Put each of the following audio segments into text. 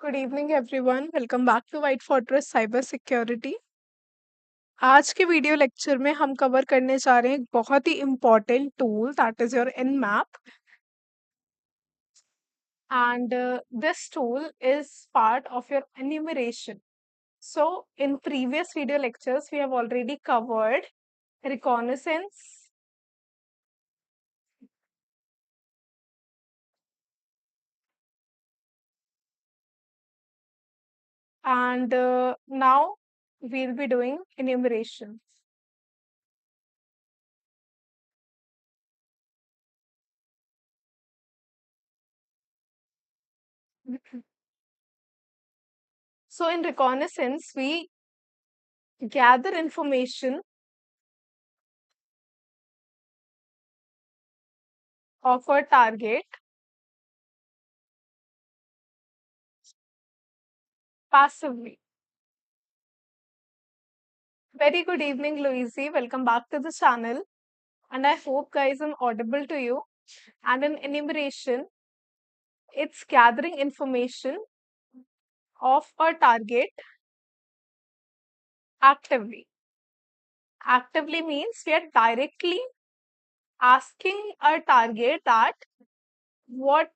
Good evening everyone. Welcome back to White Fortress cyber security. आज के video lecture में हम कवर करने जा रहे हैं एक बहुत ही important tool that is your in map. And this tool is part of your enumeration. So in previous video lectures we have already covered reconnaissance and now we'll be doing enumeration. So in reconnaissance we gather information of a target passively. Very good evening, Louise. Welcome back to the channel. And I hope, guys, I'm audible to you. And in enumeration, it's gathering information of a target actively. Actively means we are directly asking a target that what,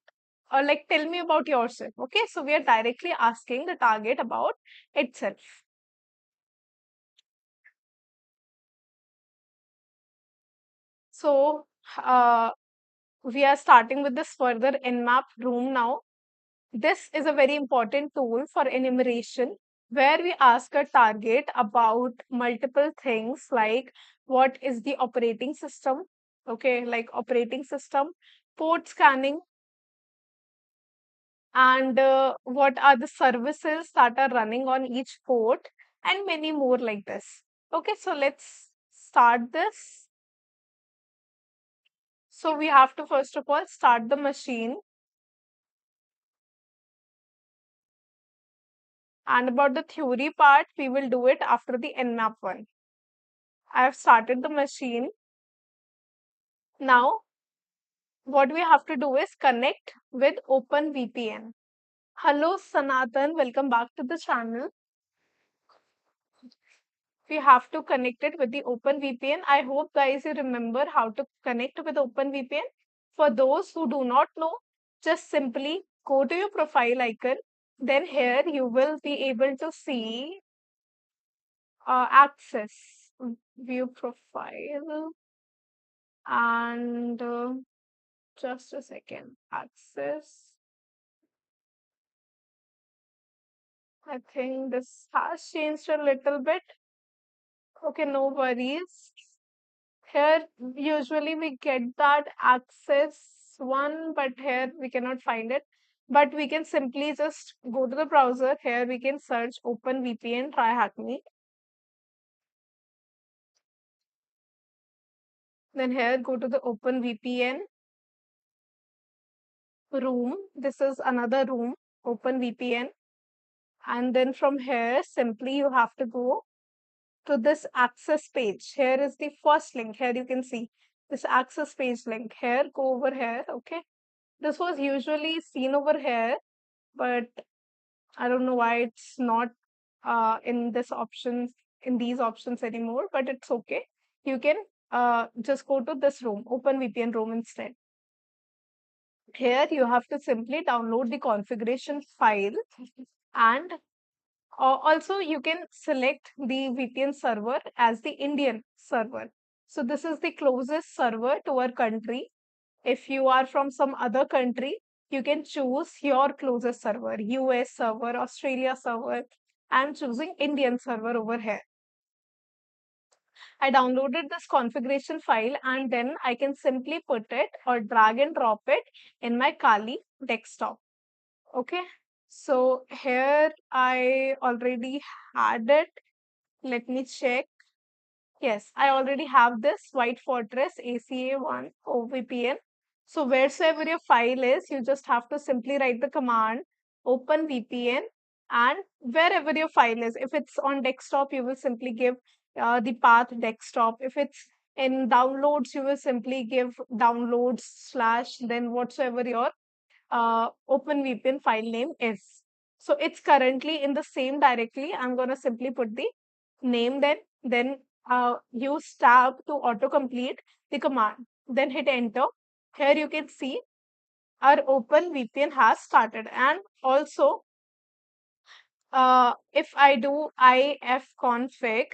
like, tell me about yourself. Okay, so we are directly asking the target about itself. So, we are starting with this further nmap room now. This is a very important tool for enumeration where we ask a target about multiple things like what is the operating system, okay, like operating system, port scanning, and what are the services that are running on each port, and many more like this. Okay, so let's start this. So we have to first of all start the machine. And about the theory part, we will do it after the nmap one. I have started the machine. Now, what we have to do is connect with OpenVPN. Hello, Sanatan. Welcome back to the channel. We have to connect it with the OpenVPN. I hope, guys, you remember how to connect with OpenVPN. For those who do not know, just simply go to your profile icon. Then here you will be able to see access, view profile, and just a second, access. I think this has changed a little bit. Okay, no worries. Here, usually we get that access one, but here we cannot find it. But we can simply just go to the browser. Here we can search OpenVPN, try hack me. Then here go to the OpenVPN room. This is another room, OpenVPN. And then from here, simply you have to go to this access page. Here is the first link. Here you can see this access page link. Here, go over here. Okay. This was usually seen over here, but I don't know why it's not in this options in these options anymore, but it's okay. You can just go to this room, OpenVPN room instead. Here you have to simply download the configuration file, and also you can select the VPN server as the Indian server. So this is the closest server to our country. If you are from some other country, you can choose your closest server, US server, Australia server. I'm choosing Indian server over here. I downloaded this configuration file and then I can simply put it or drag and drop it in my Kali desktop. Okay, so here I already had it. Let me check. Yes, I already have this White Fortress ACA1 OVPN. So wheresoever your file is, you just have to simply write the command open VPN, and wherever your file is, if it's on desktop, you will simply give the path desktop. If it's in downloads, you will simply give downloads slash then whatsoever your OpenVPN file name is. So it's currently in the same directory. I'm going to simply put the name then use tab to autocomplete the command. Then hit enter. Here you can see our open VPN has started. And also, if I do ifconfig,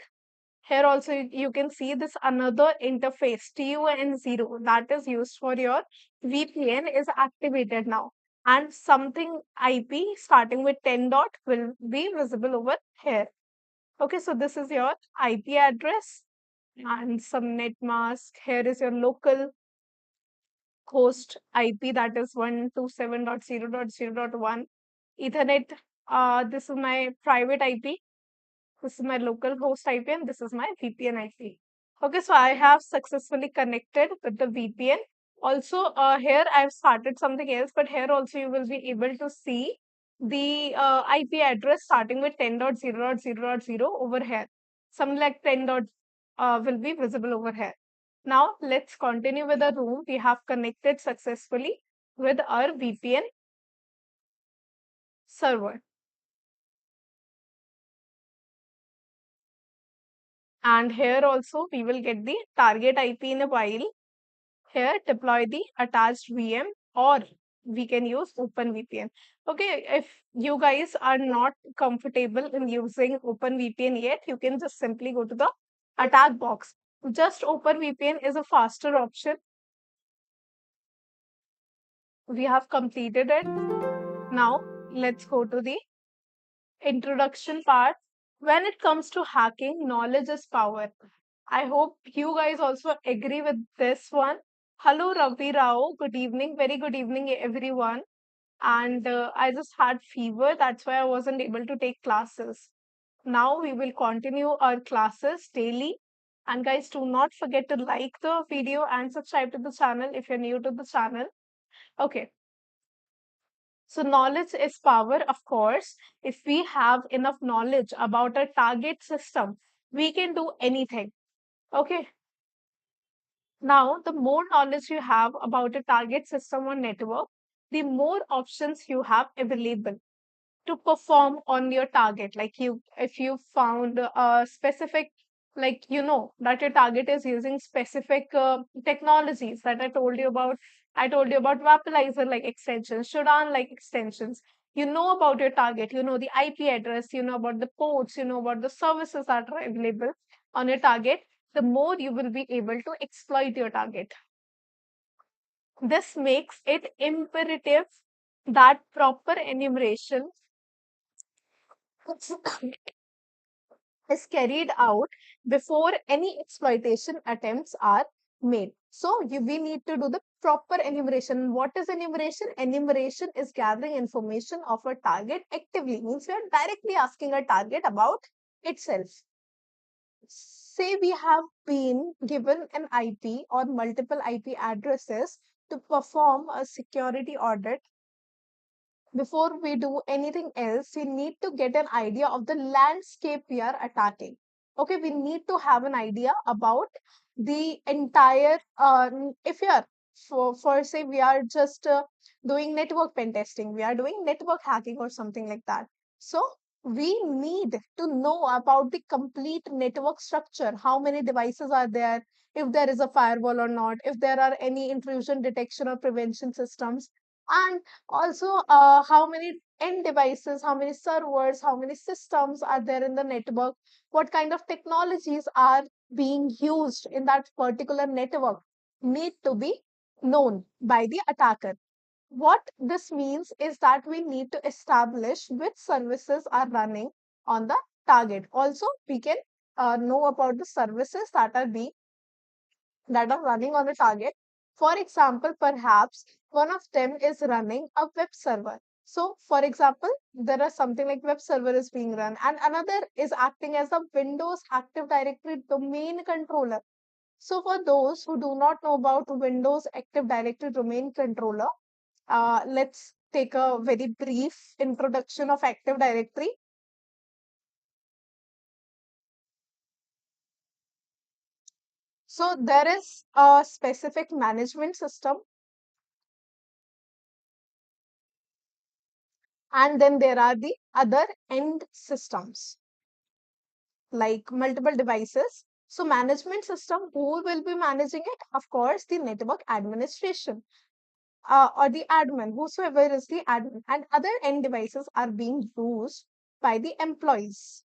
here also you can see this another interface TUN0 that is used for your VPN is activated now. And something IP starting with 10 dot will be visible over here. Okay, so this is your IP address and some net mask. Here is your local host IP that is 127.0.0.1. Ethernet, this is my private IP. This is my local host IP and this is my VPN IP. Okay, so I have successfully connected with the VPN. Also, here I've started something else, but here also you will be able to see the IP address starting with 10.0.0.0 over here. Some like 10 dot will be visible over here. Now let's continue with the room. We have connected successfully with our VPN server. And here also we will get the target IP in a while. Here deploy the attached VM or we can use OpenVPN. Okay, if you guys are not comfortable in using OpenVPN yet, you can just simply go to the attack box. Just OpenVPN is a faster option. We have completed it. Now let's go to the introduction part. When it comes to hacking, knowledge is power. I hope you guys also agree with this one. Hello, Ravi Rao. Good evening. Very good evening, everyone. And I just had fever. That's why I wasn't able to take classes. Now we will continue our classes daily. And guys, do not forget to like the video and subscribe to the channel if you're new to the channel. Okay. So knowledge is power, of course. If we have enough knowledge about a target system, we can do anything. Okay. Now, the more knowledge you have about a target system or network, the more options you have available to perform on your target. Like you, if you found a specific, like you know that your target is using specific technologies that I told you about vaporizer like extensions, Shodan like extensions. You know about your target, you know the IP address, you know about the ports, you know about the services that are available on your target. The more you will be able to exploit your target. This makes it imperative that proper enumeration is carried out before any exploitation attempts are made. So we need to do the proper enumeration. What is enumeration? Enumeration is gathering information of a target actively. Means we are directly asking a target about itself. Say we have been given an IP or multiple IP addresses to perform a security audit. Before we do anything else, we need to get an idea of the landscape we are attacking. Okay, we need to have an idea about the entire, if you are, for say, we are just doing network pen testing, we are doing network hacking or something like that. So, we need to know about the complete network structure, how many devices are there, if there is a firewall or not, if there are any intrusion detection or prevention systems, and also how many end devices, how many servers, how many systems are there in the network, what kind of technologies are being used in that particular network need to be known by the attacker. What this means is that we need to establish which services are running on the target. Also, we can know about the services that are running on the target. For example, perhaps one of them is running a web server. So, for example, there are something like web server is being run, and another is acting as a Windows Active Directory domain controller. So, for those who do not know about Windows Active Directory domain controller, let's take a very brief introduction of Active Directory. So, there is a specific management system And then there are the other end systems like multiple devices. So management system, who will be managing it? Of course, the network administration or the admin, whosoever is the admin. And other end devices are being used by the employees.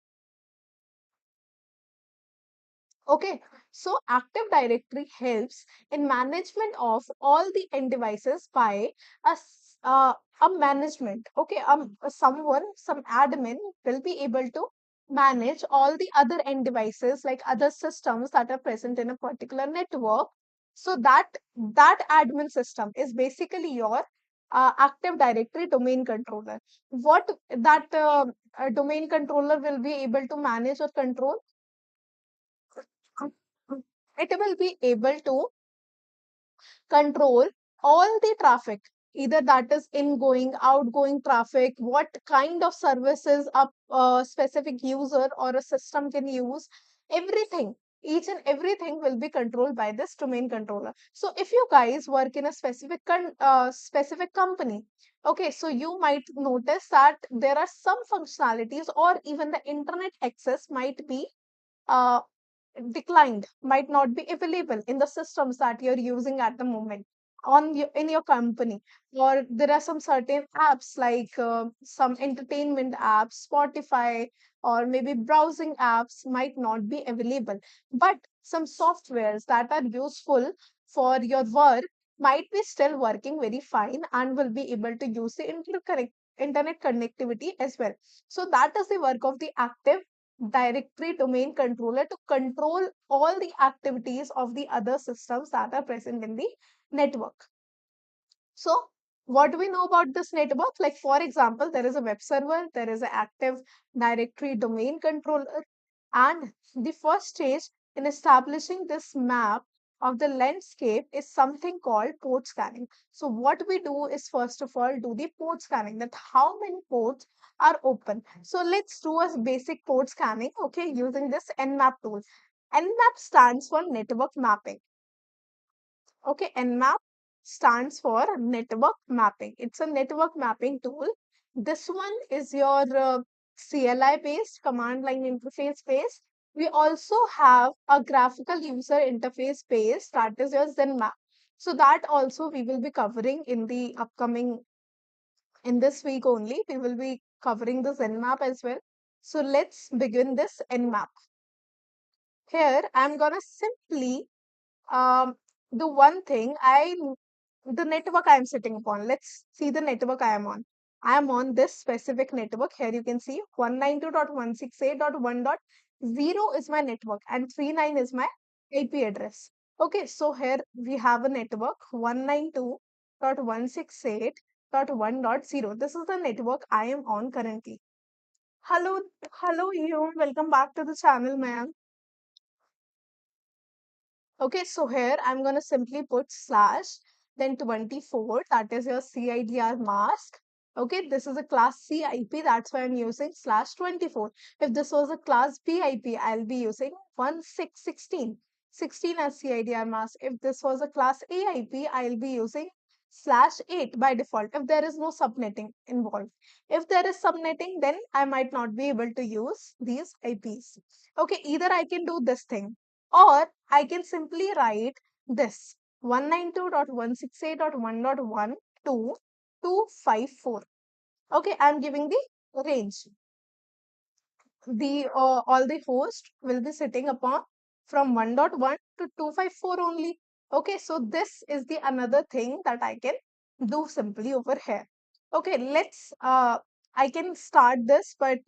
Okay, so Active Directory helps in management of all the end devices by a management. Okay, some admin will be able to manage all the other end devices like other systems that are present in a particular network. So that admin system is basically your Active Directory domain controller. What that domain controller will be able to manage or control? It will be able to control all the traffic, either that is ingoing, outgoing traffic, what kind of services a specific user or a system can use, everything. Each and everything will be controlled by this domain controller. So if you guys work in a specific company, okay, so you might notice that there are some functionalities or even the internet access might be uh, declined, might not be available in the systems that you're using at the moment in your company. Or there are some certain apps like some entertainment apps, Spotify, or maybe browsing apps might not be available, but some softwares that are useful for your work might be still working very fine and will be able to use the internet connectivity as well. So that is the work of the Active Directory domain controller, to control all the activities of the other systems that are present in the network. So, what do we know about this network? Like, for example, there is a web server, there is an Active Directory domain controller, and the first stage in establishing this map of the landscape is something called port scanning. So, what we do is first of all do the port scanning, that how many ports are open. So, let's do a basic port scanning, okay, using this Nmap tool. Nmap stands for network mapping. Okay, Nmap stands for network mapping. It's a network mapping tool. This one is your CLI based, command line interface based. We also have a graphical user interface based, that is your ZenMap. So that also we will be covering in the upcoming, in this week only. We will be covering the ZenMap as well. So let's begin this Nmap. Here I'm gonna simply um, the one thing the network I am sitting upon. Let's see the network I am on. I am on this specific network. Here you can see 192.168.1.0 is my network and 39 is my IP address. Okay, so here we have a network 192.168.1.0. This is the network I am on currently. Hello, hello, you. Welcome back to the channel, ma'am. Okay, so here I'm going to simply put slash, then 24, that is your CIDR mask. Okay, this is a class C IP, that's why I'm using slash 24. If this was a class B IP, I'll be using 16 as CIDR mask. If this was a class A IP, I'll be using slash 8 by default if there is no subnetting involved. If there is subnetting, then I might not be able to use these IPs. Okay, either I can do this thing, or I can simply write this 192.168.1.1 to 254. Okay, I'm giving the range. The all the host will be sitting upon from 1.1 to 254 only. Okay, so this is the another thing that I can do simply over here. Okay, let's I can start this, but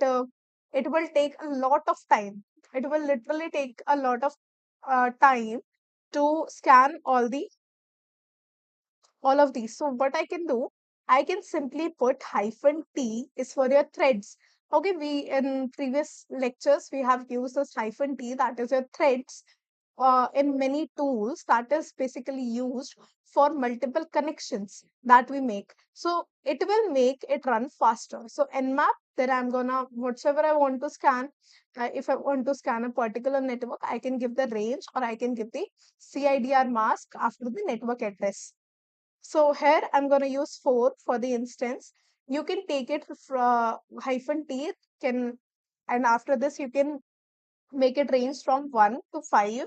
it will take a lot of time. It will literally take a lot of time to scan all of these. So what I can do, I can simply put hyphen T is for your threads. Okay, we in previous lectures we have used this hyphen T, that is your threads, in many tools, that is basically used for multiple connections that we make. So it will make it run faster. So Nmap, then I'm gonna whatever I want to scan. If I want to scan a particular network, I can give the range or I can give the CIDR mask after the network address. So here I'm going to use 4 for the instance. You can take it from hyphen T can, and after this you can make it range from 1 to 5.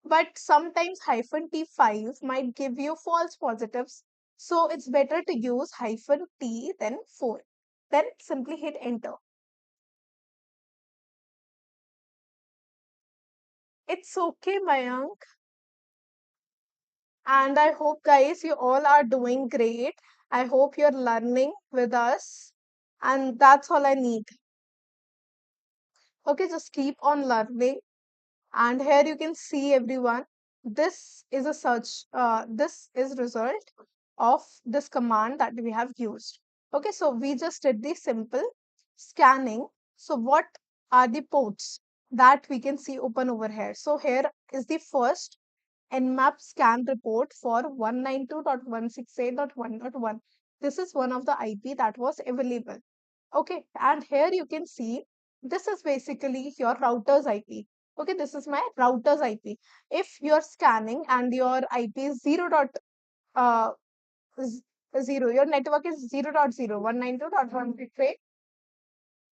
But sometimes hyphen T5 might give you false positives. So it's better to use hyphen T then 4. Then simply hit enter. It's okay, Mayank. And I hope, guys, you all are doing great. I hope you're learning with us. And that's all I need. Okay, just keep on learning. And here you can see everyone. This is a search. This is result of this command that we have used. Okay, so we just did the simple scanning. So what are the ports that we can see open over here? So here is the first Nmap scan report for 192.168.1.1. This is one of the IP that was available. Okay, and here you can see this is basically your router's IP. Okay, this is my router's IP. If you're scanning and your IP is uh, 0, your network is 0.0,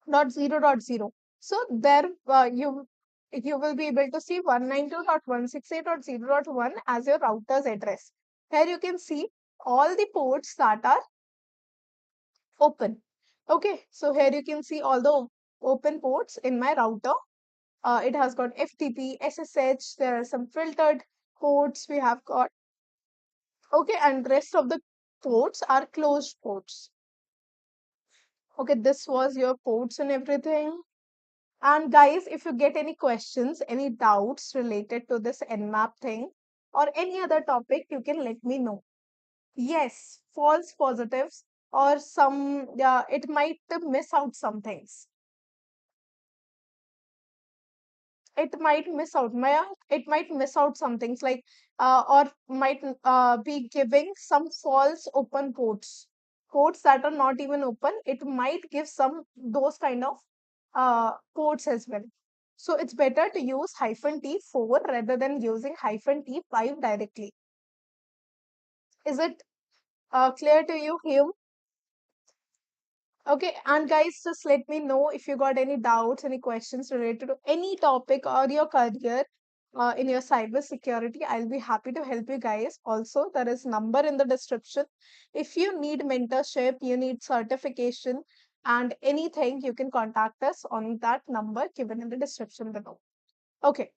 192.168.0.0. So there you will be able to see 192.168.0.1 as your router's address. Here you can see all the ports that are open. Okay, so here you can see all the open ports in my router. It has got FTP, SSH, there are some filtered ports we have got. Okay, and rest of the ports are closed ports. Okay, this was your ports and everything. And guys, if you get any questions, any doubts related to this Nmap thing or any other topic, you can let me know. Yes, false positives or some, yeah, it might miss out some things. It might miss out some things like or might be giving some false open ports that are not even open. It might give some those kind of ports as well. So it's better to use hyphen T4 rather than using hyphen T5 directly. Is it clear to you, Hume? Okay, and guys, just let me know if you got any doubts, any questions related to any topic or your career in your cyber security. I'll be happy to help you guys. Also, there is number in the description. If you need mentorship, you need certification, and anything, you can contact us on that number given in the description below. Okay.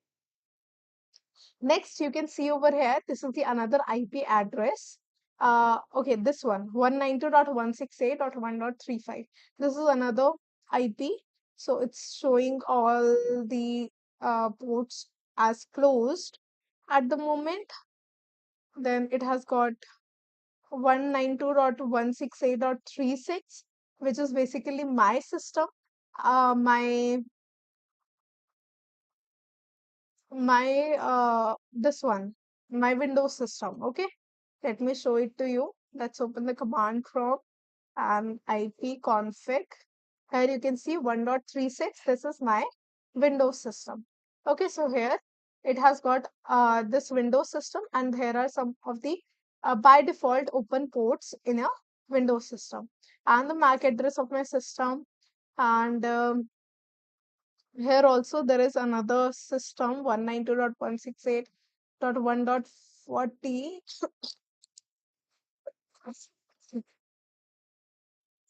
Next, you can see over here, this is the another IP address. Okay, this one, 192.168.1.35. This is another IP. So it's showing all the ports as closed at the moment. Then it has got 192.168.36, which is basically my system, my this one, my Windows system. Okay, let me show it to you. Let's open the command prompt and IP config. Here you can see 1.36. This is my Windows system. Okay, so here it has got this Windows system, and here are some of the by default open ports in a Windows system, and the MAC address of my system. And here also there is another system 192.168.1.40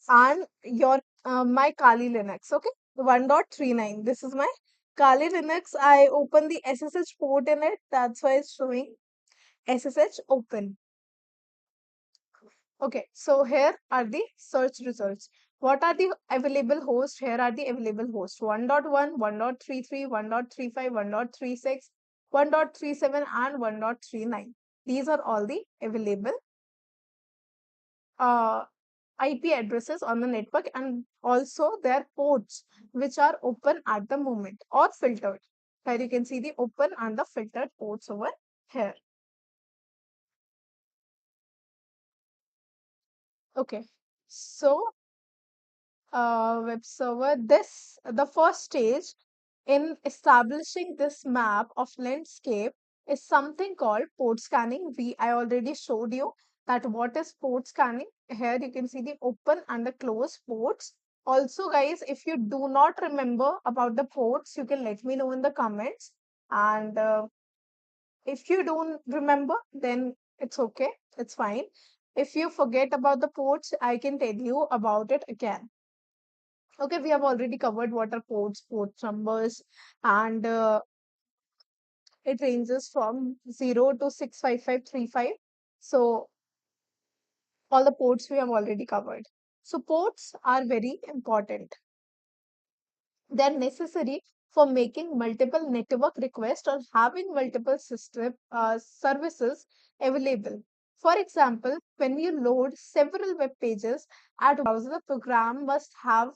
and your my Kali Linux. Okay, 1.39. This is my Kali Linux. I open the SSH port in it. That's why it's showing SSH open. Okay, so here are the search results. What are the available hosts? Here are the available hosts 1.1, 1.33, 1.35, 1.36, 1.37, and 1.39. These are all the available uh, IP addresses on the network, and also their ports which are open at the moment or filtered. Here you can see the open and the filtered ports over here. Okay, so web server. The first stage in establishing this map of landscape is something called port scanning. I already showed you. that what is port scanning. Here you can see the open and the close ports. Also, guys, if you do not remember about the ports, you can let me know in the comments. And if you don't remember, then it's okay, it's fine. If you forget about the ports, I can tell you about it again. Okay, we have already covered what are ports, port numbers, and it ranges from 0 to 65535. So all the ports we have already covered. So ports are very important. They're necessary for making multiple network requests or having multiple system services available. For example, when you load several web pages at browser, the program must have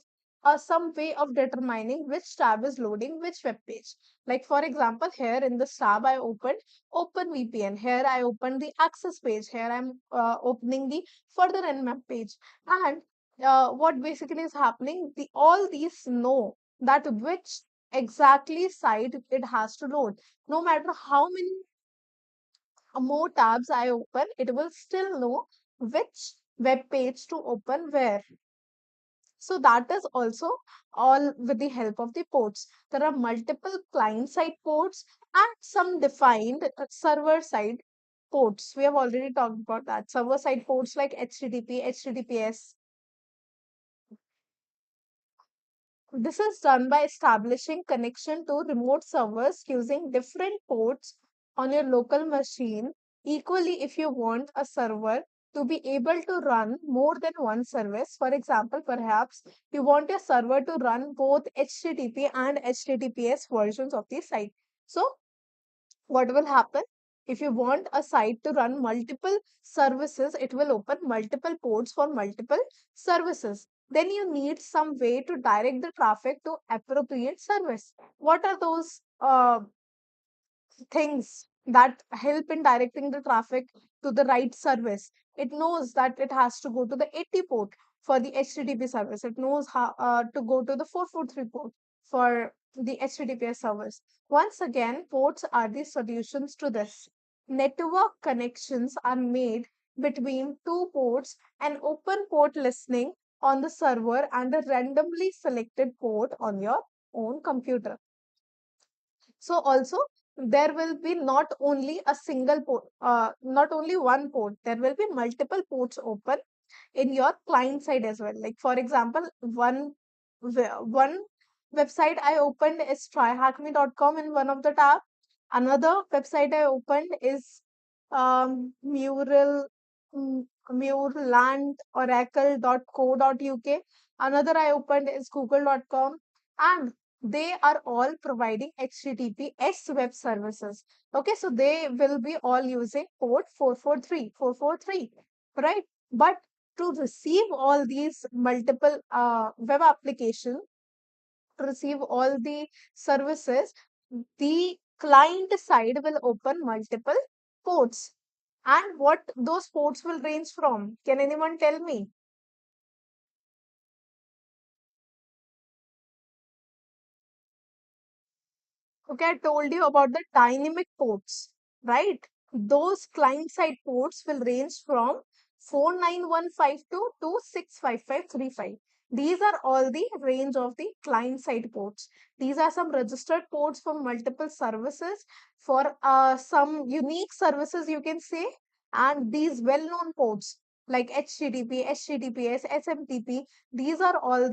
some way of determining which tab is loading which web page. Like for example, here in this tab, I opened OpenVPN. Here I opened the access page. Here I'm opening the further nmap page. And what basically is happening, all these know that which exactly site it has to load. No matter how many more tabs I open, it will still know which web page to open where. So that is also all with the help of the ports. There are multiple client side ports and some defined server side ports. We have already talked about that. Server side ports like HTTP, HTTPS. This is done by establishing connection to remote servers using different ports on your local machine. Equally, if you want a server to be able to run more than one service, for example, perhaps you want your server to run both HTTP and HTTPS versions of the site. So what will happen? If you want a site to run multiple services, it will open multiple ports for multiple services. Then you need some way to direct the traffic to appropriate service. What are those things that help in directing the traffic to the right service? It knows that it has to go to the 80 port for the HTTP service. It knows how to go to the 443 port for the HTTPS service. Once again, ports are the solutions to this. Network connections are made between two ports, an open port listening on the server and a randomly selected port on your own computer. So also there will be not only a single port, not only one port, there will be multiple ports open in your client side as well. Like for example, one website I opened is tryhackme.com in one of the tab. Another website I opened is mureland.oracle.co.uk. Another I opened is google.com, and they are all providing HTTPS web services. Okay, so they will be all using port 443, right? But to receive all these multiple web applications, to receive all the services, the client side will open multiple ports. And what those ports will range from? Can anyone tell me? Okay, I told you about the dynamic ports, right? Those client side ports will range from 49152 to 65535. These are all the range of the client side ports. These are some registered ports for multiple services, for some unique services, you can say. And these well known ports like HTTP, HTTPS, SMTP, these are all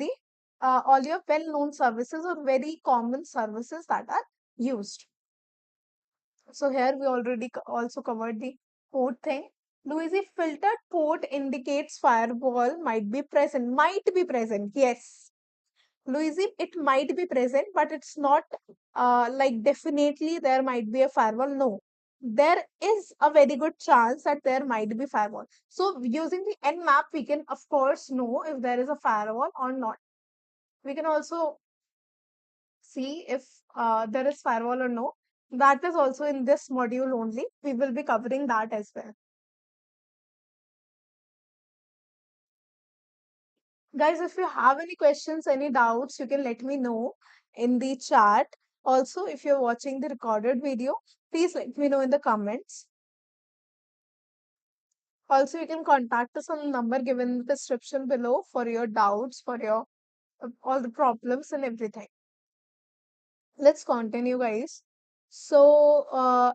your well known services or very common services that are used. So here we already also covered the port thing. Louise, filtered port indicates firewall might be present. Might be present, yes. Louise, it might be present, but it's not like definitely there might be a firewall. No, there is a very good chance that there might be firewall. So using the nmap, we can of course know if there is a firewall or not. We can also see if there is firewall or no. That is also in this module only. We will be covering that as well. Guys, if you have any questions, any doubts, you can let me know in the chat. Also, if you're watching the recorded video, please let me know in the comments. Also, you can contact us on the number given in the description below for your doubts, for your all the problems and everything. Let's continue, guys. So,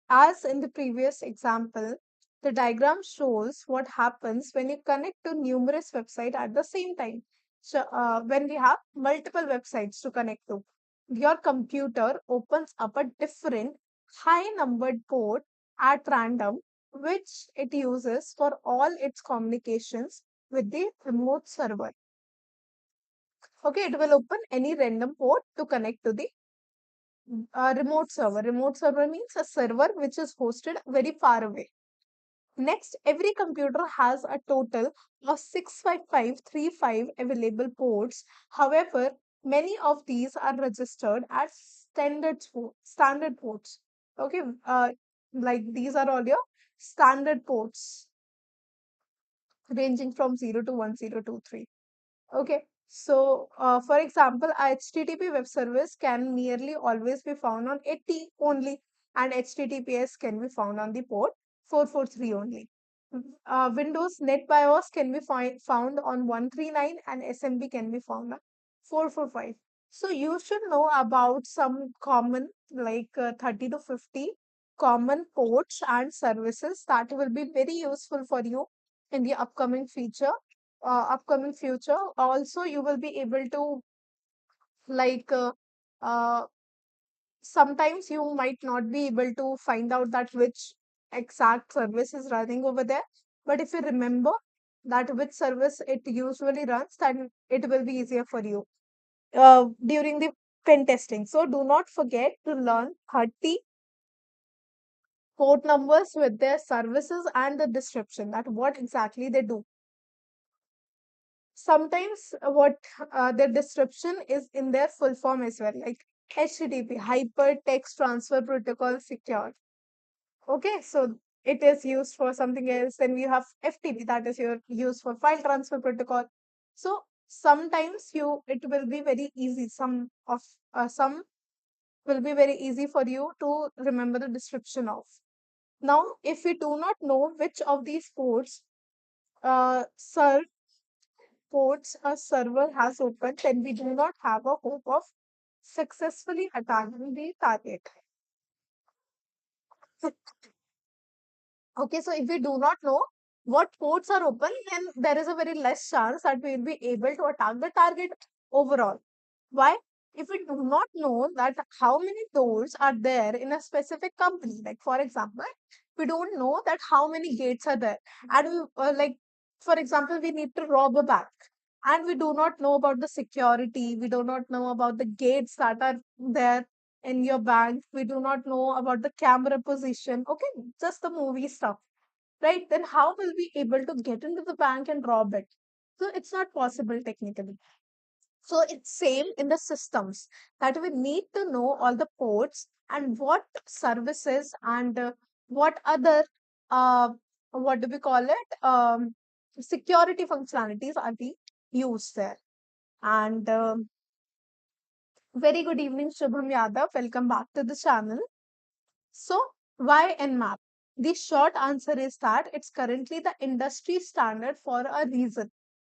as in the previous example, the diagram shows what happens when you connect to numerous websites at the same time. So, when we have multiple websites to connect to, your computer opens up a different high numbered port at random, which it uses for all its communications with the remote server. Okay, it will open any random port to connect to the remote server. Remote server means a server which is hosted very far away. Next, every computer has a total of 65535 available ports. However, many of these are registered as standard ports. Okay, like these are all your standard ports ranging from 0 to 1023. Okay, so for example, a HTTP web service can nearly always be found on 80 only, and HTTPS can be found on the port 443 only. Windows NetBIOS can be found on 139, and SMB can be found on 445. So you should know about some common, like 30 to 50 common ports and services that will be very useful for you in the upcoming future. Also, you will be able to, like uh, sometimes you might not be able to find out that which exact service is running over there, but if you remember that which service it usually runs, then it will be easier for you during the pen testing. So do not forget to learn 30 port numbers with their services and the description that what exactly they do. Sometimes what the description is in their full form as well, like HTTP, Hypertext Transfer Protocol Secure. Okay, so it is used for something else. Then we have FTP, that is your used for file transfer protocol. So sometimes it will be very easy. Some will be very easy for you to remember the description of. Now, if we do not know which of these ports serve ports a server has opened, then we do not have a hope of successfully attacking the target. Okay, so if we do not know what ports are open, then there is a very less chance that we will be able to attack the target overall. Why? If we do not know that how many doors are there in a specific company, like for example, we don't know that how many gates are there, and we like for example, we need to rob a bank, and we do not know about the security, we do not know about the gates that are there in your bank, we do not know about the camera position. Okay, just the movie stuff, right? Then how will we able to get into the bank and rob it? So it's not possible technically. So it's same in the systems that we need to know all the ports and what services and what other uh, what do we call it, security functionalities are being used there. And very good evening, Shubham Yadav. Welcome back to the channel. So, why Nmap? The short answer is that it's currently the industry standard for a reason.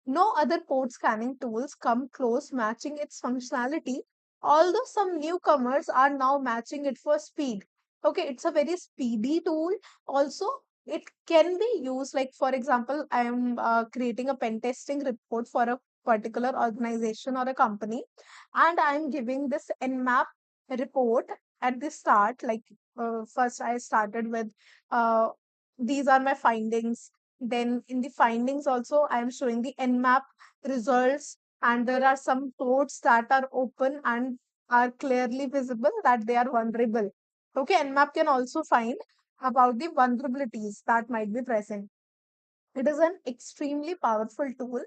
No other port scanning tools come close matching its functionality, although some newcomers are now matching it for speed. Okay, it's a very speedy tool. Also, it can be used, like, for example, I am creating a pen testing report for a particular organization or a company, and I'm giving this Nmap report at the start. Like, first, I started with these are my findings. Then in the findings also, I am showing the Nmap results, and there are some ports that are open and are clearly visible that they are vulnerable. Okay, Nmap can also find about the vulnerabilities that might be present. It is an extremely powerful tool,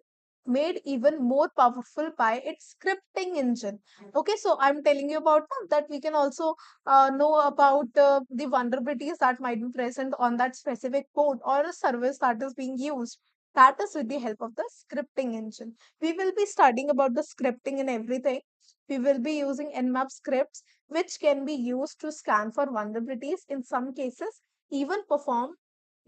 made even more powerful by its scripting engine. Okay, so I'm telling you about that we can also know about the vulnerabilities that might be present on that specific port or a service that is being used. That is with the help of the scripting engine. We will be studying about the scripting and everything. We will be using Nmap scripts, which can be used to scan for vulnerabilities, in some cases, even perform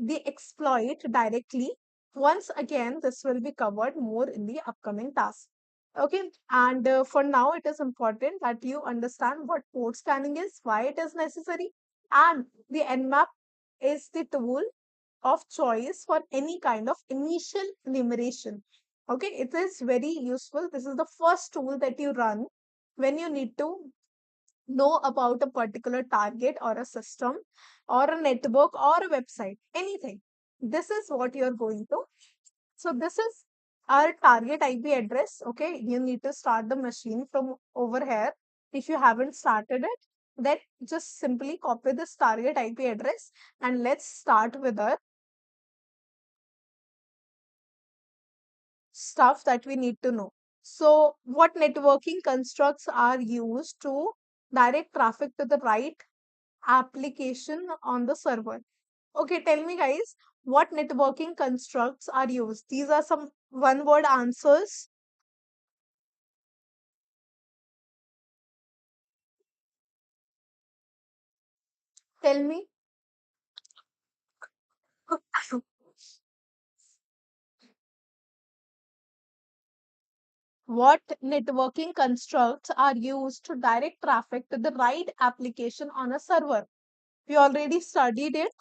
the exploit directly. Once again, this will be covered more in the upcoming task. Okay, and for now, it is important that you understand what port scanning is, why it is necessary, and the Nmap is the tool of choice for any kind of initial enumeration. Okay, it is very useful. This is the first tool that you run when you need to know about a particular target or a system or a network or a website, anything. This is what you're going to. So this is our target IP address. Okay, you need to start the machine from over here. If you haven't started it, then just simply copy this target IP address and let's start with our stuff that we need to know. So what networking constructs are used to direct traffic to the right application on the server? Okay, tell me guys, what networking constructs are used? These are some one word answers. Tell me. What networking constructs are used to direct traffic to the right application on a server? We already studied it.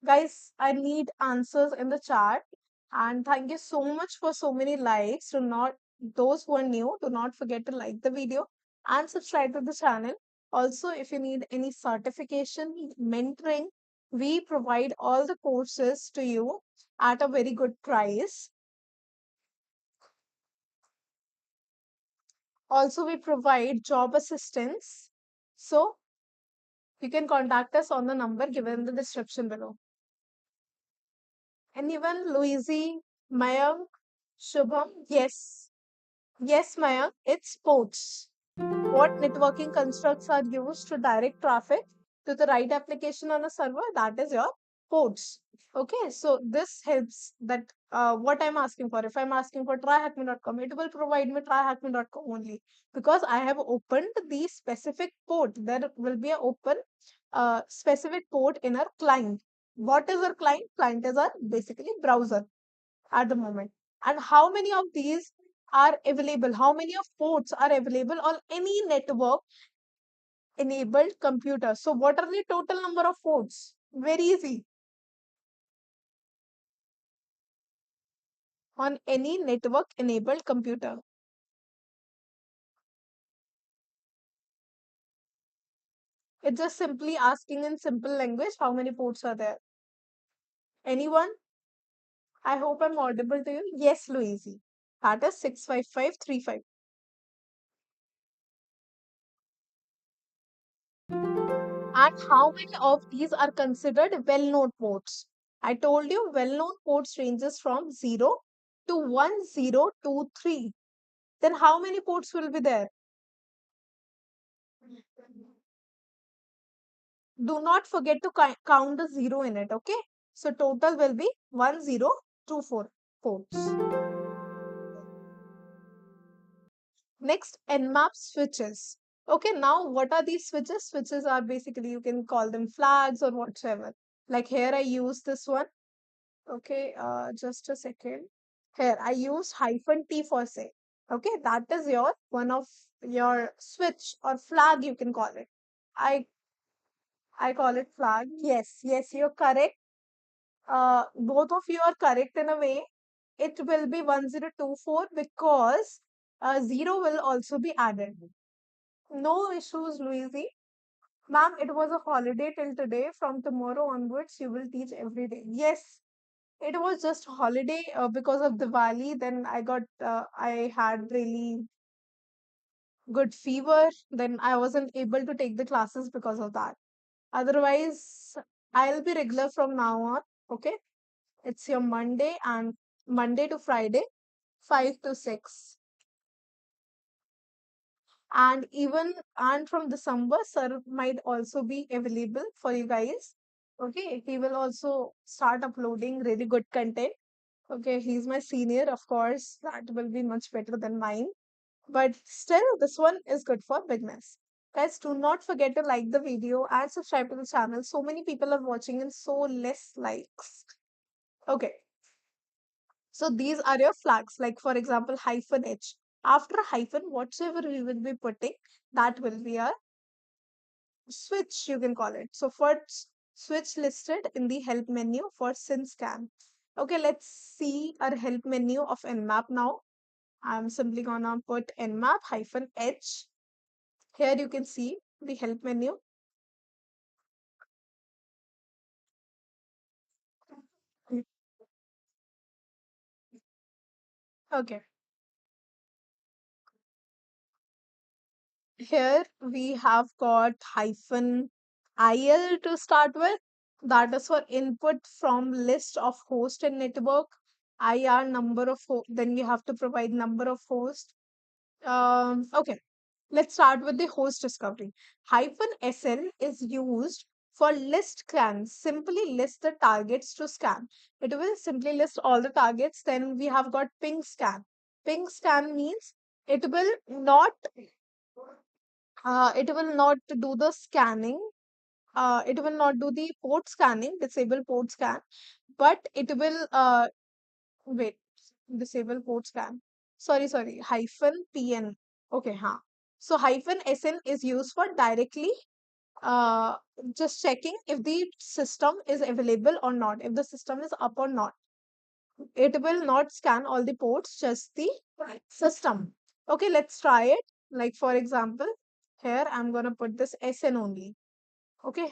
Guys, I need answers in the chat. And thank you so much for so many likes. Do not, those who are new, do not forget to like the video and subscribe to the channel. Also, if you need any certification, mentoring, we provide all the courses to you at a very good price. Also, we provide job assistance. So, you can contact us on the number given in the description below. Anyone? Louise, Mayank, Shubham? Yes. Yes, Mayank, it's sports. What networking constructs are used to direct traffic to the right application on a server? That is your ports. Okay, so this helps that what I'm asking for. If I'm asking for tryhackme.com, it will provide me tryhackme.com only because I have opened the specific port. There will be an open specific port in our client. What is our client? Client is our basically browser at the moment. And how many of these are available? How many of ports are available on any network enabled computer? So what are the total number of ports? Very easy. On any network enabled computer. It's just simply asking in simple language how many ports are there. Anyone? I hope I'm audible to you. Yes, Louise. That is 65535. And how many of these are considered well-known ports? I told you well-known ports ranges from 0 to 1023. Then how many ports will be there? Do not forget to count the 0 in it, okay? So total will be 1024 ports. Next, Nmap switches. Okay, now what are these switches? Switches are basically, you can call them flags or whatever. Like here I use this one. Okay, just a second. Here, I use hyphen T for say. Okay, that is your one of your switch or flag, you can call it. I I call it flag. Yes, yes, you're correct. Both of you are correct in a way. It will be 1024 because 0 will also be added. No issues, Louise. Ma'am, it was a holiday till today. From tomorrow onwards, you will teach every day. Yes, it was just holiday because of Diwali. Then I had really good fever. Then I wasn't able to take the classes because of that. Otherwise, I'll be regular from now on. Okay. It's your Monday and Monday to Friday, 5 to 6. And even and from December, sir might also be available for you guys. Okay. He will also start uploading really good content. Okay, he's my senior, of course. That will be much better than mine. But still, this one is good for beginners. Guys, do not forget to like the video and subscribe to the channel. So many people are watching and so less likes. Okay, so these are your flags. Like for example, hyphen H. After hyphen, whatsoever we will be putting, that will be our switch, you can call it. So for switch listed in the help menu for SynScan. Okay, let's see our help menu of Nmap now. I'm simply gonna put Nmap hyphen H. Here you can see the help menu. Okay, here we have got hyphen IL to start with. That is for input from list of host and network. IR number of then we have to provide number of host. Okay, let's start with the host discovery. Hyphen SL is used for list scan. Simply list the targets to scan. It will simply list all the targets. Then we have got ping scan. Ping scan means it will not do the scanning. It will not do the port scanning, disable port scan, but it will wait, disable port scan. Sorry, hyphen PN. Okay, huh. So hyphen SN is used for directly uh, just checking if the system is available or not, if the system is up or not. It will not scan all the ports, just the system. Okay, let's try it. Like for example, here I'm gonna put this SN only. Okay,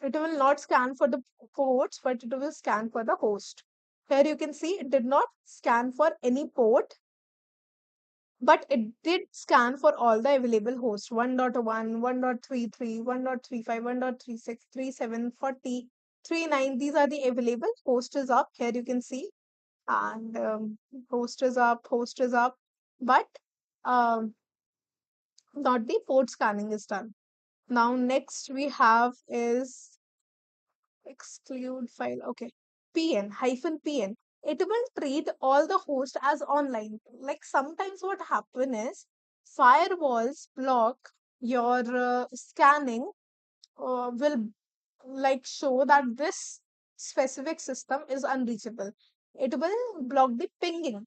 it will not scan for the ports, but it will scan for the host. Here you can see it did not scan for any port, but it did scan for all the available hosts 1.1, 1.33, 1.35, 1.36, 37, 40, 39. These are the available. Host is up. Here you can see. And host is up. But um, not the port scanning is done. Now, next we have is exclude file. Okay. PN hyphen PN. It will treat all the hosts as online. Like sometimes what happen is firewalls block your scanning, will like show that this specific system is unreachable. It will block the pinging.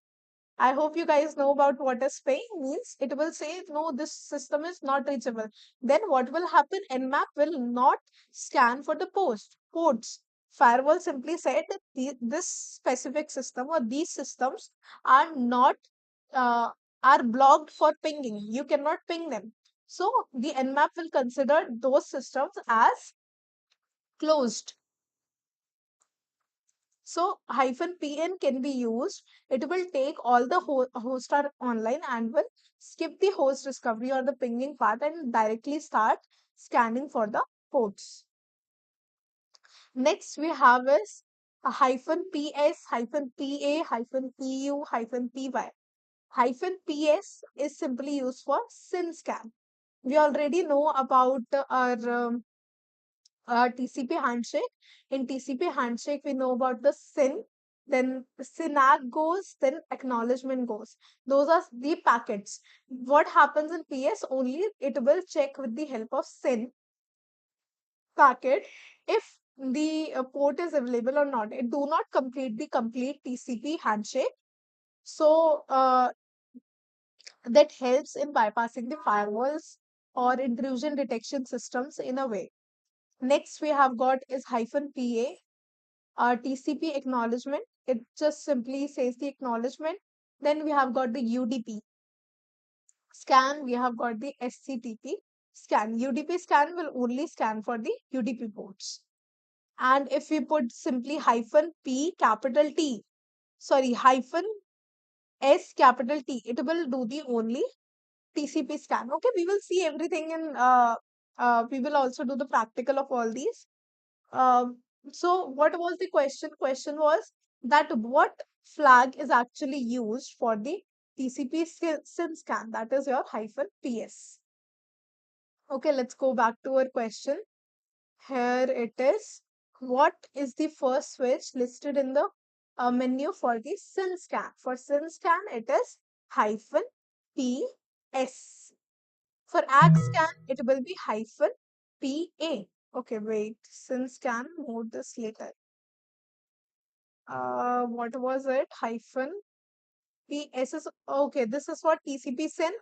I hope you guys know about what a ping means. It will say, no, this system is not reachable. Then what will happen? Nmap will not scan for the ports. Firewall simply said that this specific system or these systems are not uh, are blocked for pinging. You cannot ping them. So the Nmap will consider those systems as closed. So hyphen PN can be used. It will take all the hosts are online and will skip the host discovery or the pinging part and directly start scanning for the ports. Next we have is a hyphen PS, hyphen PA, hyphen PU, hyphen PY. Hyphen PS is simply used for SYN-SCAN. We already know about our TCP handshake. In TCP handshake, we know about the SYN, then SYNAC goes, then acknowledgement goes. Those are the packets. What happens in PS only, it will check with the help of SYN packet if the port is available or not. It do not complete the complete TCP handshake. So that helps in bypassing the firewalls or intrusion detection systems in a way. Next we have got is hyphen PA, TCP acknowledgement. It just simply says the acknowledgement. Then we have got the UDP scan. We have got the SCTP scan. UDP scan will only scan for the UDP ports. And if we put simply hyphen P capital T, sorry, hyphen S capital T, it will do the only TCP scan. Okay, we will see everything in, we will also do the practical of all these. Um, so what was the question? Question was that what flag is actually used for the TCP SYN scan? That is your hyphen PS. Okay, let's go back to our question. Here it is. What is the first switch listed in the menu for the SYN scan? For SYN scan, it is hyphen PS. For ACK scan, it will be hyphen PA. Okay, wait. Since scan, mode this later. What was it? Hyphen PSS. Okay, this is for TCP SYN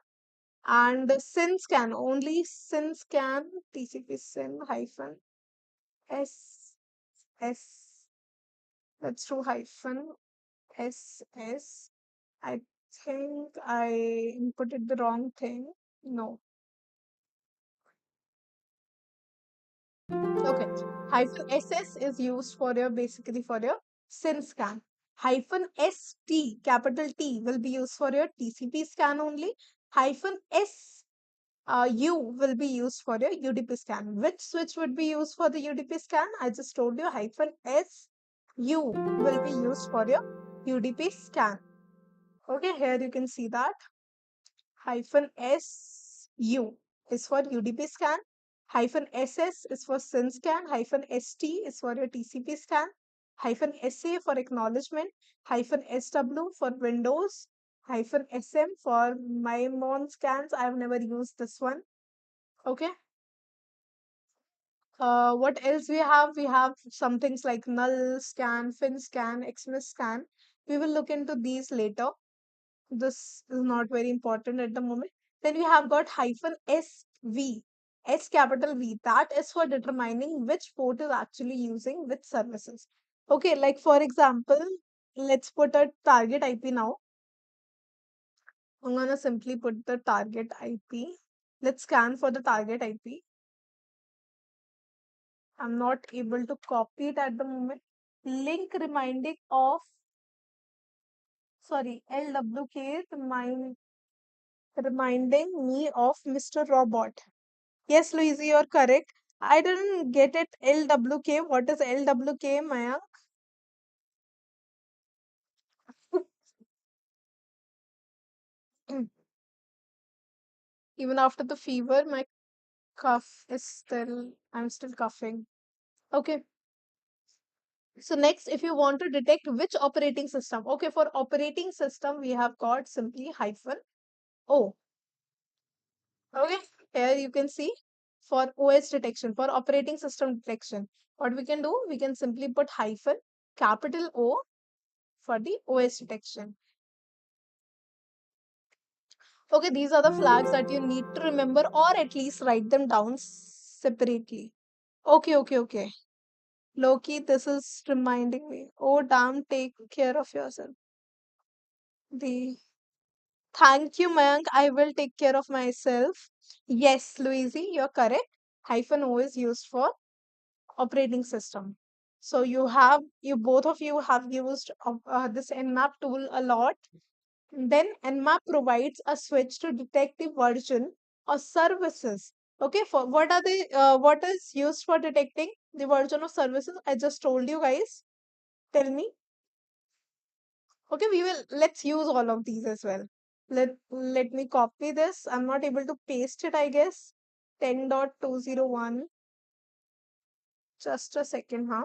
and SYN scan. Only SYN scan TCP SYN hyphen SS. Let's do hyphen SS. I think I inputted the wrong thing. No. Okay. Hyphen SS is used for your basically for your SYN scan. Hyphen ST, capital T, will be used for your TCP scan only. Hyphen S U will be used for your UDP scan. Which switch would be used for the UDP scan? I just told you hyphen S U will be used for your UDP scan. Okay, here you can see that hyphen SU is for UDP scan, hyphen SS is for SYN scan, hyphen ST is for your TCP scan, hyphen SA for acknowledgement, hyphen SW for Windows, hyphen SM for my mon scans. I have never used this one. Okay. What else we have? We have some things like null scan, fin scan, xmas scan. We will look into these later. This is not very important at the moment. Then we have got hyphen SV, S capital V. That is for determining which port is actually using which services. Okay, like for example, let's put a target IP now. I'm gonna simply put the target IP. Let's scan for the target IP. I'm not able to copy it at the moment. Link reminding of, sorry, LWK reminding me of Mr. Robot. Yes, Louise, you're correct. I didn't get it. LWK. What is LWK, Maya? Even after the fever, my cough is still, I'm still coughing. Okay. So next, if you want to detect which operating system, okay, for operating system, we have got simply hyphen O. Okay, here you can see for OS detection, for operating system detection, what we can do, we can simply put hyphen capital O for the OS detection. Okay, these are the flags that you need to remember or at least write them down separately. Okay. Loki, this is reminding me. Oh, damn, take care of yourself. The Thank you, Mayank. I will take care of myself. Yes, Louise, you're correct. Hyphen O is used for operating system. So you both of you have used this Nmap tool a lot. Then Nmap provides a switch to detect the version or services. Okay, for what is used for detecting the version of services? I just told you guys. Tell me. Okay, let's use all of these as well. Let me copy this. I'm not able to paste it, I guess. 10.201. Just a second, huh?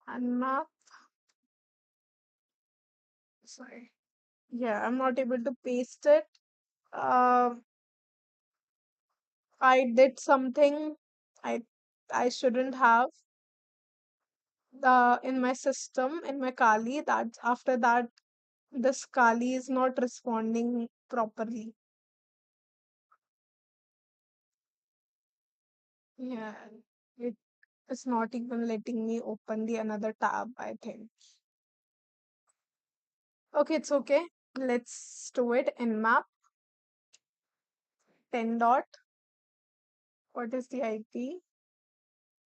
Nmap. Sorry. Yeah, I'm not able to paste it. Uh, I did something I I shouldn't have in my system, in my Kali. That after that, this Kali is not responding properly. Yeah, it is not even letting me open the another tab, I think. Okay, it's okay. Let's do it in map 10 dot. What is the IP?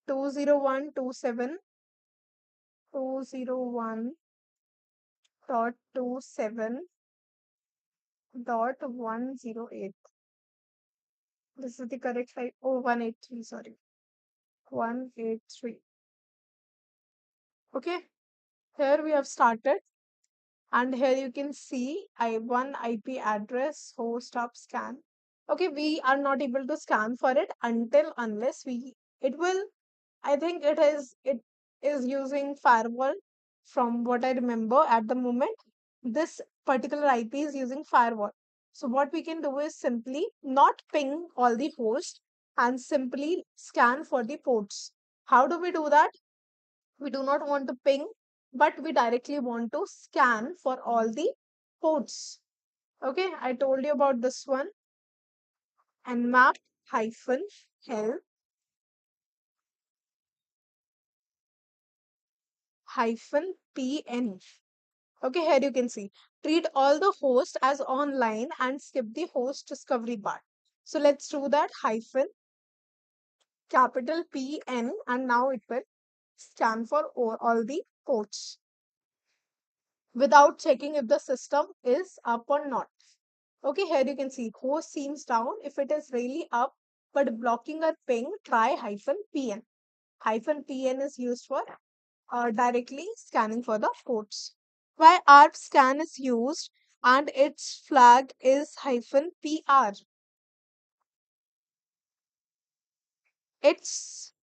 201.27.108. This is the correct IP. Oh, 183, sorry. 183. Okay, here we have started. And here you can see one IP address, host up scan. Okay, we are not able to scan for it unless it will, I think it is using firewall from what I remember at the moment. This particular IP is using firewall. So what we can do is simply not ping all the hosts and simply scan for the ports. How do we do that? We do not want to ping, but we directly want to scan for all the ports. Okay, I told you about this one. And map hyphen help hyphen pn. Okay, here you can see. Treat all the hosts as online and skip the host discovery part. So let's do that. Hyphen capital PN, and now it will scan for all the ports without checking if the system is up or not. Okay, here you can see host seems down. If it is really up but blocking a ping, try hyphen PN. Hyphen PN is used for directly scanning for the ports. Why ARP scan is used and its flag is hyphen PR. It's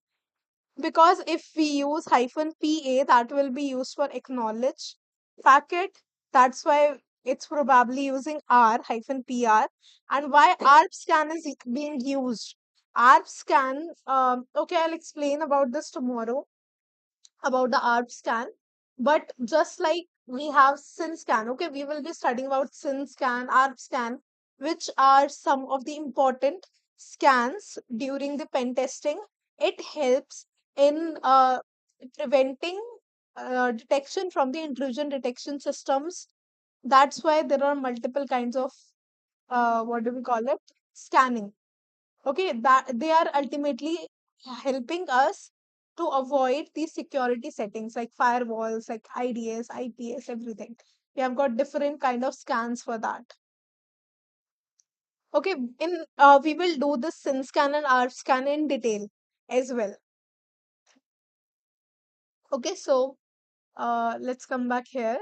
because if we use hyphen PA, that will be used for acknowledge packet. That's why it's probably using R hyphen PR. And why ARP scan is being used. ARP scan, okay, I'll explain about this tomorrow about the ARP scan. But just like we have SYN scan, okay, we will be studying about SYN scan, ARP scan, which are some of the important scans during the pen testing. It helps in preventing detection from the intrusion detection systems. That's why there are multiple kinds of what do we call it? Scanning. Okay, that they are ultimately helping us to avoid these security settings like firewalls, like IDS, IPS, everything. We have got different kind of scans for that. Okay, in we will do the SYN scan and ARP scan in detail as well. Okay, so let's come back here.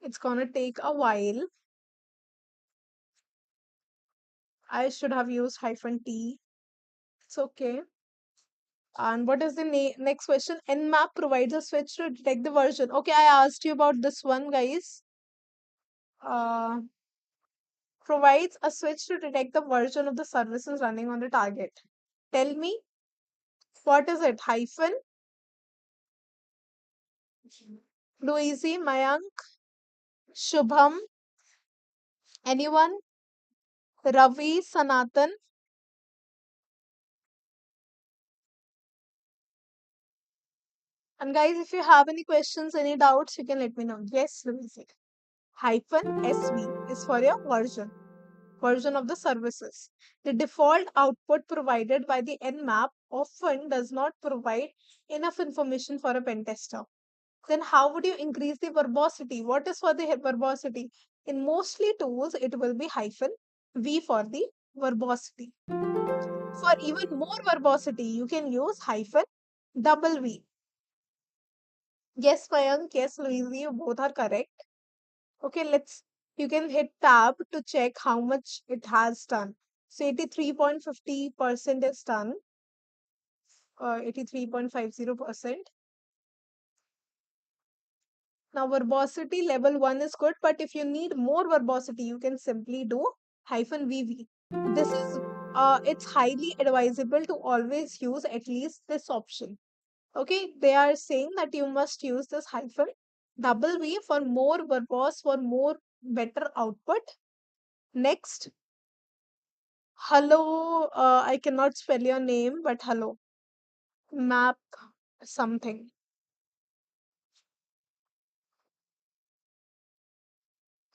It's gonna take a while. I should have used hyphen T. It's okay. And what is the next question? Nmap provides a switch to detect the version. Okay, I asked you about this one, guys. Uh, provides a switch to detect the version of the services running on the target. Tell me, what is it? Hyphen, Louise, Mayank, Shubham, anyone? Ravi, Sanatan. And guys, if you have any questions, any doubts, you can let me know. Yes, Louise. Hyphen SV is for your version of the services. The default output provided by the Nmap often does not provide enough information for a pen tester. Then how would you increase the verbosity? What is for the verbosity? In mostly tools, it will be hyphen V for the verbosity. For even more verbosity, you can use hyphen double V. Yes, Mayank, yes, Louise, you both are correct. Okay, you can hit tab to check how much it has done. So 83.50% is done, 83.50%. Now verbosity level 1 is good, but if you need more verbosity, you can simply do hyphen VV. This is it's highly advisable to always use at least this option. Okay, they are saying that you must use this hyphen double V for more verbose, for more better output. Next, hello, I cannot spell your name, but hello. Map something.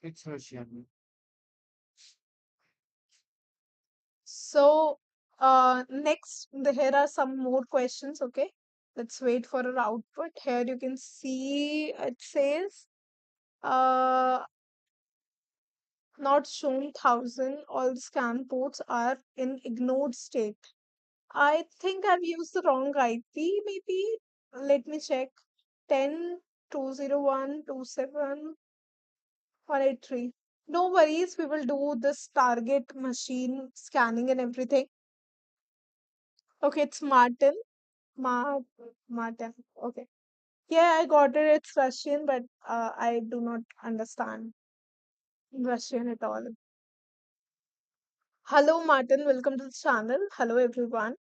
It's Russian. So, here are some more questions. Okay, let's wait for our output. Here you can see it says, not shown 1,000. All the scan ports are in ignored state. I think I've used the wrong IP. Maybe let me check. 10 201 27 183. No worries, we will do this target machine scanning and everything. Okay, it's Martin. Ma Martin. Okay. Yeah, I got it. It's Russian, but I do not understand Russian at all. Hello, Martin. Welcome to the channel. Hello, everyone.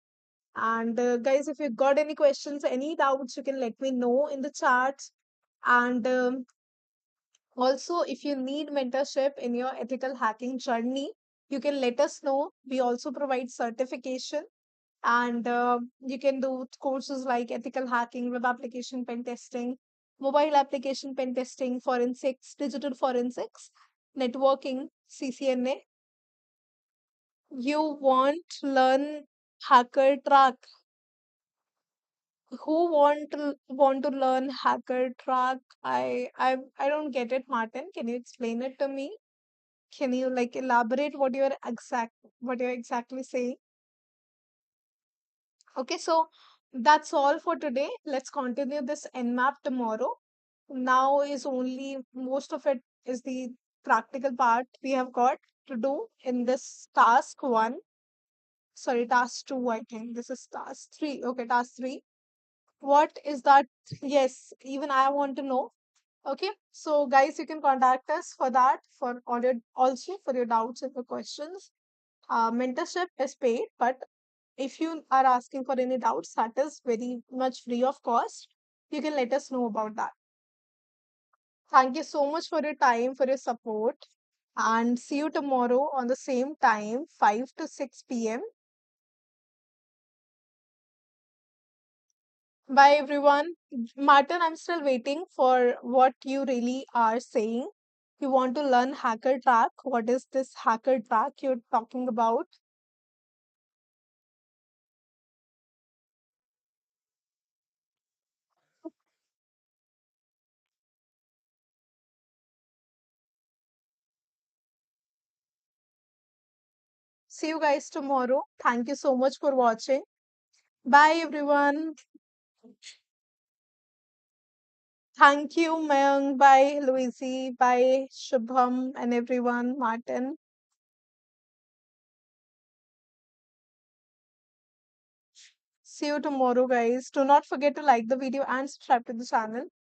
And guys, if you've got any questions, any doubts, you can let me know in the chat. And also, if you need mentorship in your ethical hacking journey, you can let us know. We also provide certification, and you can do courses like ethical hacking, web application pen testing, mobile application pen testing, forensics, digital forensics, networking, CCNA. You want to learn hacker track? Who want to learn hacker track? I don't get it, Martin. Can you explain it to me? Can you like elaborate what you're exactly saying? Okay, so that's all for today. Let's continue this nmap tomorrow. Now is only most of it is the practical part we have got to do in this task one. Sorry, task two, I think. This is task three. Okay, task three. What is that? Yes, even I want to know. Okay, so guys, you can contact us for that, for all your, also for your doubts and your questions. Mentorship is paid, but if you are asking for any doubts, that is very much free of cost. You can let us know about that. Thank you so much for your time, for your support, and see you tomorrow on the same time, 5 to 6 p.m. Bye, everyone. Martin, I'm still waiting for what you really are saying. You want to learn hacker track. What is this hacker track you're talking about? See you guys tomorrow. Thank you so much for watching. Bye, everyone. Thank you, Mayang. Bye, Louise. Bye, Shubham, and everyone. Martin. See you tomorrow, guys. Do not forget to like the video and subscribe to the channel.